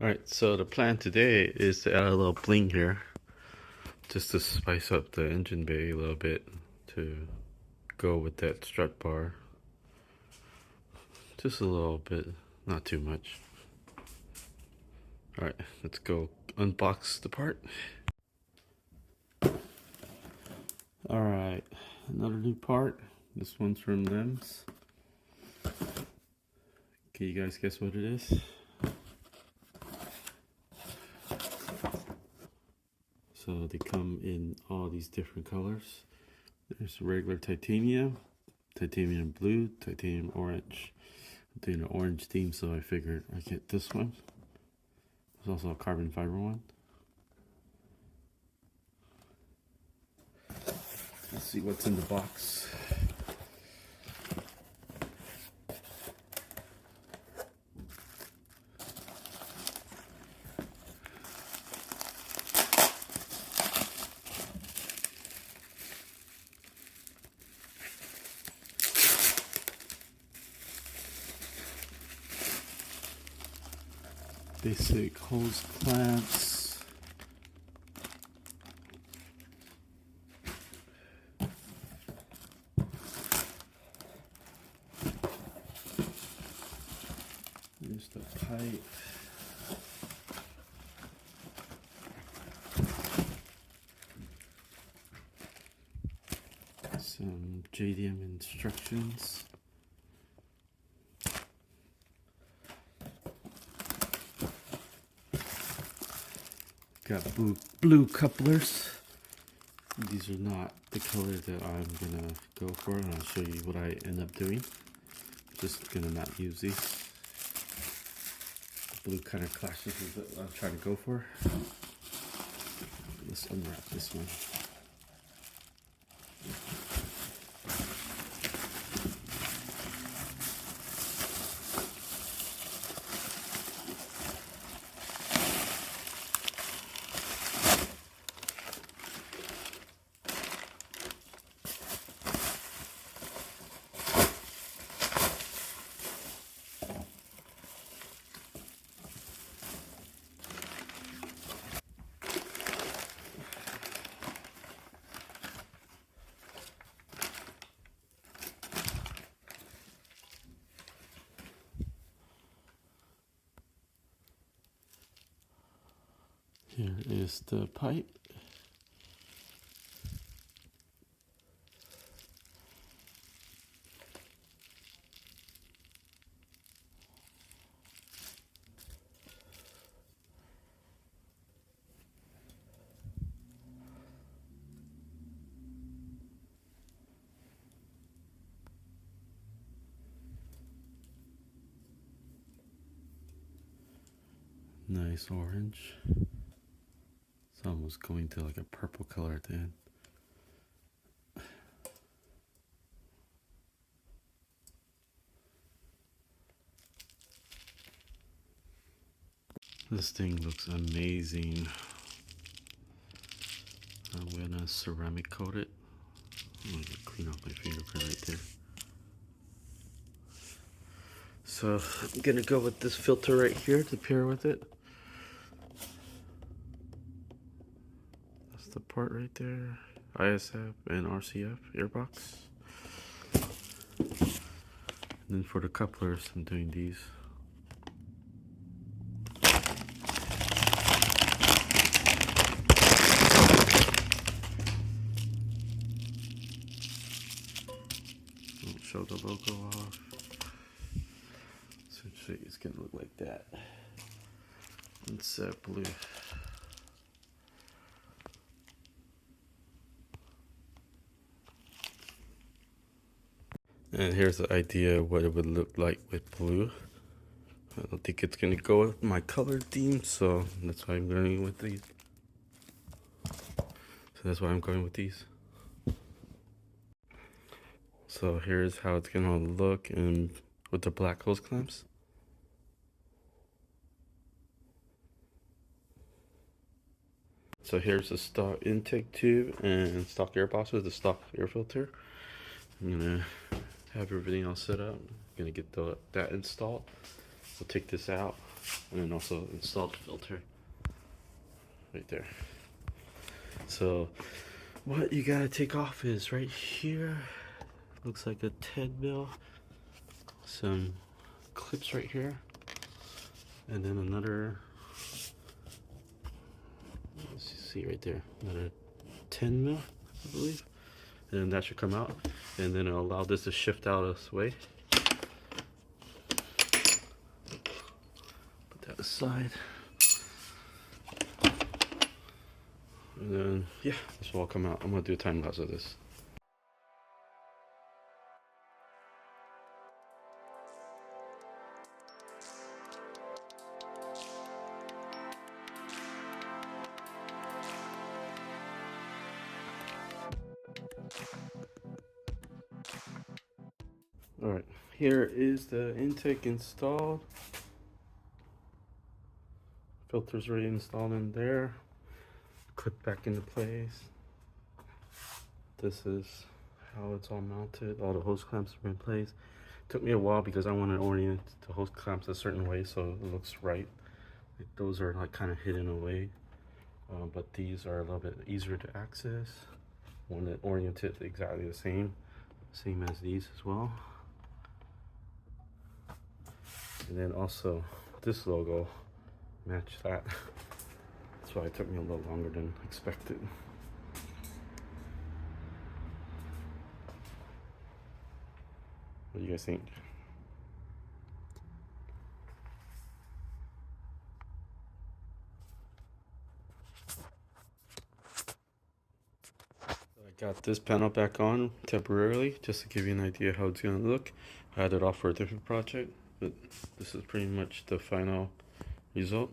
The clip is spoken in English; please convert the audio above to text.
Alright, so the plan today is to add a little bling here, just to spice up the engine bay a little bit to go with that strut bar. Just a little bit, not too much. Alright, let's go unbox the part. Alright, another new part. This one's from LEMS. Can you guys guess what it is? So they come in all these different colors. There's regular titanium, titanium blue, titanium orange. I'm doing an orange theme, so I figured I'd get this one. There's also a carbon fiber one. Let's see what's in the box. Basic hose clamps. Here's the pipe. Some JDM instructions. Got blue couplers. These are not the color that I'm gonna go for, and I'll show you what I end up doing. Just gonna not use these. The blue kind of clashes with what I'm trying to go for. Let's unwrap this one. Here is the pipe. Nice orange. It's almost going to like a purple color at the end. This thing looks amazing. I'm gonna ceramic coat it. I'm gonna clean off my fingerprint right there. So I'm gonna go with this filter right here to pair with it. That's the part right there. ISF and RCF airbox. And then for the couplers, I'm doing these. Don't show the logo off. Essentially, it's gonna look like that. It's blue. And here's the idea of what it would look like with blue. I don't think it's gonna go with my color theme, so that's why I'm going with these. So here's how it's gonna look and with the black hose clamps. So here's the stock intake tube and stock air box with the stock air filter. I'm gonna have everything all set up. I'm gonna get that installed. We'll take this out, and then also installed the filter right there. So what you gotta take off is right here, looks like a 10 mil, some clips right here, and then another, let's see right there, another 10 mil, I believe, and then that should come out, and then it'll allow this to shift out of this way. Put that aside, and then yeah, this will all come out. I'm gonna do a time lapse of this. Alright, here is the intake installed. Filter's already installed in there. Clip back into place. This is how it's all mounted. All the hose clamps are in place. Took me a while because I want to orient the hose clamps a certain way so it looks right. Like those are like kind of hidden away, but these are a little bit easier to access. I want to orient it exactly the same as these as well. And then also this logo match that. That's why it took me a little longer than expected. What do you guys think? I got this panel back on temporarily just to give you an idea how it's gonna look. I had it off for a different project, but this is pretty much the final result.